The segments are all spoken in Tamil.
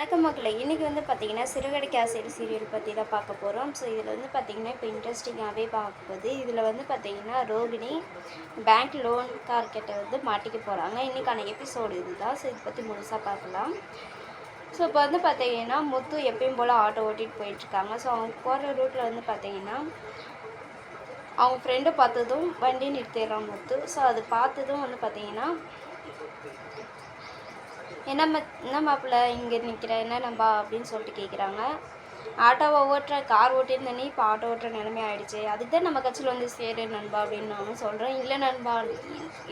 வணக்கம் மக்களே, இன்றைக்கி வந்து பார்த்திங்கன்னா சிறுகடிக்க ஆசை சீரியல் பற்றி தான் பார்க்க போகிறோம். ஸோ இதில் வந்து பார்த்திங்கன்னா இப்போ இன்ட்ரெஸ்டிங்காகவே பார்க்கும்போது இதில் வந்து பார்த்திங்கன்னா ரோகிணி பேங்க் லோன்கார்கிட்ட வந்து மாட்டிக்க போகிறாங்க. இன்றைக்கான எபிசோடு இது தான். ஸோ இதை பற்றி முழுசாக பார்க்கலாம். ஸோ இப்போ வந்து பார்த்திங்கன்னா முத்து எப்பயும் போல் ஆட்டோ ஓட்டிகிட்டு போயிட்டுருக்காங்க. ஸோ அவங்க போகிற ரூட்டில் வந்து பார்த்திங்கன்னா அவங்க ஃப்ரெண்டை பார்த்ததும் வண்டி நிறுத்திடுறான் முத்து. ஸோ அது பார்த்ததும் வந்து பார்த்திங்கன்னா என்ன மாப்பிள்ள இங்கே நிற்கிற, என்ன நம்பா அப்படின்னு சொல்லிட்டு கேட்குறாங்க. ஆட்டோவை ஓட்டுற கார் ஓட்டியிருந்தேனே இப்போ ஆட்டோ ஓட்டுற நிலைமை ஆகிடுச்சு, அதுக்கு தான் நம்ம கட்சியில் வந்து சேரு நண்பா அப்படின்னு நானும் சொல்கிறேன். இல்லை நண்பா,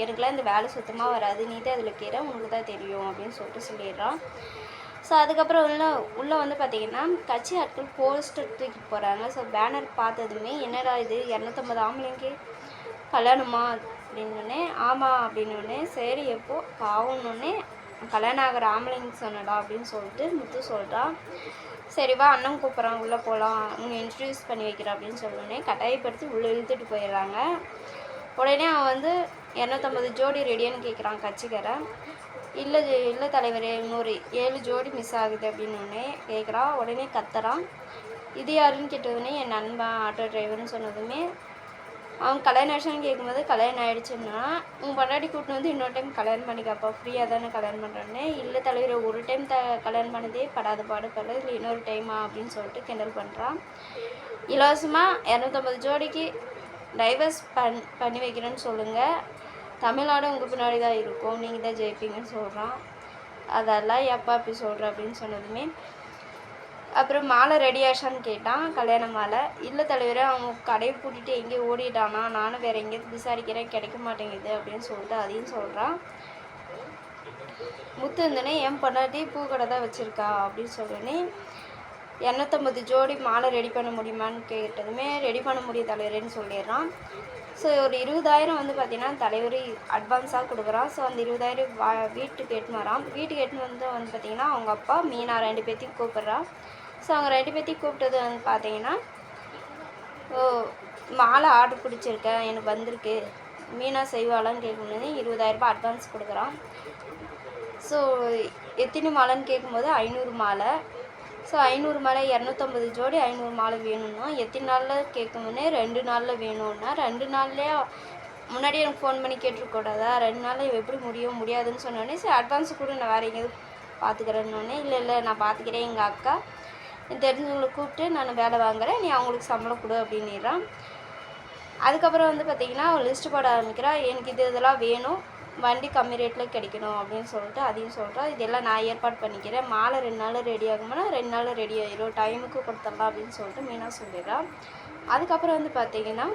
எனக்குலாம் இந்த வேலை சுத்தமாக வராது, நீ தான் அதில் கேட்குற, உனக்கு தான் தெரியும் அப்படின்னு சொல்லிட்டு சொல்லிடுறான். ஸோ அதுக்கப்புறம் உள்ளே வந்து பார்த்திங்கன்னா கட்சி ஆட்கள் போஸ்டர் தூக்கிட்டு போகிறாங்க. ஸோ பேனர் பார்த்ததுமே என்னடா இது 250 ஆம்பளைங்க கல்யாணமா அப்படின்னோடனே ஆமாம் அப்படின்னோடனே சரி எப்போ பாவம்னோடனே கல்யாணம் ஆகிற ஆம்பளைங்க சொன்னடா அப்படின்னு சொல்லிட்டு முத்து சொல்கிறான். சரிவா அண்ணன் கூப்பிட்றான், உள்ளே போகலாம், அவங்க இன்ட்ரடியூஸ் பண்ணி வைக்கிறேன் அப்படின்னு சொன்னோடனே கட்டாயப்படுத்தி உள்ளே இழுத்துட்டு போயிடுறாங்க. உடனே அவன் வந்து 250 ஜோடி ரெடியான்னு கேட்குறான் கட்சிக்காரன். இல்லை தலைவரே, இன்னொரு 7 ஜோடி மிஸ் ஆகுது அப்படின்னோடனே கேட்குறான். உடனே கத்துறான். இது யாருன்னு கேட்டதுன்னே என் நண்பன் ஆட்டோ டிரைவர்னு சொன்னதுமே அவன் கல்யாணம் ஆயிடுச்சுன்னு கேட்கும்போது கல்யாணம் ஆகிடுச்சுன்னா உன் பொண்டாட்டி கூட்டின்னு வந்து இன்னொரு டைம் கல்யாணம் பண்ணிக்கப்பா, ஃப்ரீயாக தானே கல்யாணம் பண்ணுறோன்னே. இல்லை தலைவர், ஒரு டைம் கல்யாணம் பண்ணதே படாத பாடுபடல, இல்லை இன்னொரு டைமா அப்படின்னு சொல்லிட்டு கிண்டல் பண்ணுறான். இலவசமாக 250 ஜோடிக்கு டைவர்ஸ் பண்ணி வைக்கிறேன்னு சொல்லுங்கள், தமிழ்நாடு உங்கள் பின்னாடி தான் இருக்கும், நீங்கள் தான் ஜெயிப்பீங்கன்னு சொல்கிறான். அதெல்லாம் எப்போ அப்படி சொல்கிற அப்படின்னு சொன்னதுமே அப்புறம் மாலை ரெடி ஆச்சான்னு கேட்டான், கல்யாண மாலை. இல்லை தலைவரே, அவங்க கடையை பூட்டிட்டு எங்கேயும் ஓடிட்டானா, நானும் வேறு எங்கேயாவது விசாரிக்கிறேன், கிடைக்க மாட்டேங்குது அப்படின்னு சொல்லிட்டு அதையும் சொல்கிறான். முத்து இருந்தனே என் பொண்டாட்டி பூக்கடை தான் வச்சுருக்கா அப்படின்னு சொல்லுனே 250 ஜோடி மாலை ரெடி பண்ண முடியுமான்னு கேட்டதுமே ரெடி பண்ண முடியும் தலைவரேன்னு சொல்லிடுறான். ஸோ ஒரு 20,000 வந்து பார்த்திங்கன்னா தலைவர் அட்வான்ஸாக கொடுக்குறான். ஸோ அந்த 20,000 வீட்டுக்கு எட்டுன்னு வரான். வீட்டுக்கு எட்டுன்னு வந்து பார்த்திங்கன்னா அவங்க அப்பா மீனா 2 பேர்த்தையும் கூப்பிட்றான். ஸோ அவங்க 2 பேர்த்தையும் கூப்பிட்டது வந்து பார்த்திங்கன்னா மாலை ஆர்டர் பிடிச்சிருக்கேன், எனக்கு வந்திருக்கு, மீனா செய்வாளான்னு கேட்கும்போது 20,000 அட்வான்ஸ் கொடுக்குறான். ஸோ எத்தனை மாலைன்னு கேட்கும்போது 500 மாலை. ஸோ 500 மாலை 250 ஜோடி 500 மாலை வேணும்னா எத்தனை நாளில் கேட்கும்போதே 2 நாளில் வேணும்னா 2 நாள்லேயே முன்னாடியே எனக்கு ஃபோன் பண்ணி கேட்டுருக்கூடாதா, 2 நாளில் எப்படி முடியாதுன்னு சொன்னோடனே சரி அட்வான்ஸ் கூட நான் வேறு எங்கேயாவது பார்த்துக்கிறேன்னொடனே இல்லை நான் பார்த்துக்கிறேன், எங்கள் அக்கா தெரிஞ்சவங்களை கூப்பிட்டு நான் வேலை வாங்குகிறேன், நீ அவங்களுக்கு சம்பளம் கொடு அப்படின்னுறான். அதுக்கப்புறம் வந்து பார்த்திங்கன்னா லிஸ்ட்டு போட ஆரம்பிக்கிறா. எனக்கு இதெல்லாம் வேணும், வண்டி கம்மி ரேட்டில் கிடைக்கணும் அப்படின்னு சொல்லிட்டு அதையும் சொல்கிறோம். இதெல்லாம் நான் ஏற்பாடு பண்ணிக்கிறேன், மாலை 2 நாளில் ரெடி ஆகும்னா 2 நாளில் ரெடி ஆகிடும், டைமுக்கு கொடுத்துடலாம் அப்படின்னு சொல்லிட்டு மீனா சொல்லிடுறான். அதுக்கப்புறம் வந்து பார்த்திங்கன்னா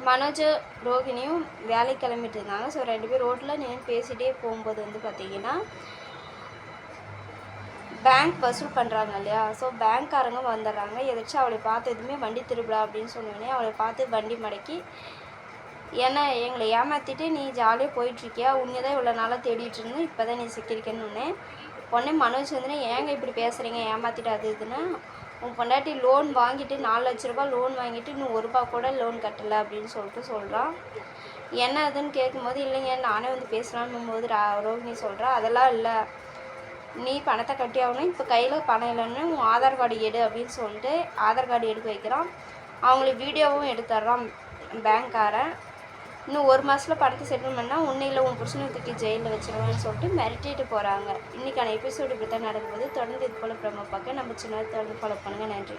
மனோஜ் ரோகிணியும் வேலைக்கு கிளம்பிட்டு இருந்தாங்க. ஸோ 2 பேர் ரோட்டில் நின்று பேசிகிட்டே போகும்போது வந்து பார்த்திங்கன்னா பேங்க் வசூல் பண்ணுறாங்க இல்லையா. ஸோ பேங்க்காரங்க வந்துடுறாங்க. எதாச்சும் அவளை பார்த்ததுமே வண்டி திருவிழா அப்படின்னு சொன்னோடனே அவளை பார்த்து வண்டி மடக்கி, ஏன்னா எங்களை ஏமாற்றிட்டு நீ ஜாலியாக போயிட்டுருக்கியா, உன்னை தான் இவ்வளோ நாளாக தேடிட்டு இருந்தேன், இப்போ தான் நீ சிக்கியிருக்கேன்னு உடனே மனோஜ் வந்து ஏங்க இப்படி பேசுகிறீங்க, ஏமாற்றிட்டு அது இதுன்னு, உன் பொண்டாட்டி லோன் வாங்கிட்டு 4 லட்ச ரூபா லோன் வாங்கிட்டு இன்னும் 1 ரூபா கூட லோன் கட்டலை அப்படின்னு சொல்லிட்டு சொல்கிறான். என்ன அதுன்னு கேட்கும்போது இல்லைங்க நானே வந்து பேசலான்னும் போது ரோகிணி சொல்கிறா, அதெல்லாம் இல்லை, நீ பணத்தை கட்டி ஆகணும், இப்போ கையில் பணம் இல்லைன்னு உன் ஆதார் கார்டு எடு அப்படின்னு சொல்லிட்டு ஆதார் கார்டு எடுக்க வைக்கிறான். அவங்களுக்கு வீடியோவும் எடுத்துட்றான் பேங்க்காரன். இன்னும் 1 மாதத்தில் பணத்தை செட்டில் பண்ணால் உன்னை இல்லை உன் புருஷனை தூக்கி ஜெயிலில் வச்சிருவேன்னு சொல்லிட்டு மிரட்டிட்டு போகிறாங்க. இன்றைக்கான எபிசோடு இப்படி தான் நடக்கும்போது தொடர்ந்து இது போல் பிரம பார்க்க நம்ம சின்ன தொடர்ந்து ஃபாலோ பண்ணுங்கள். நன்றி.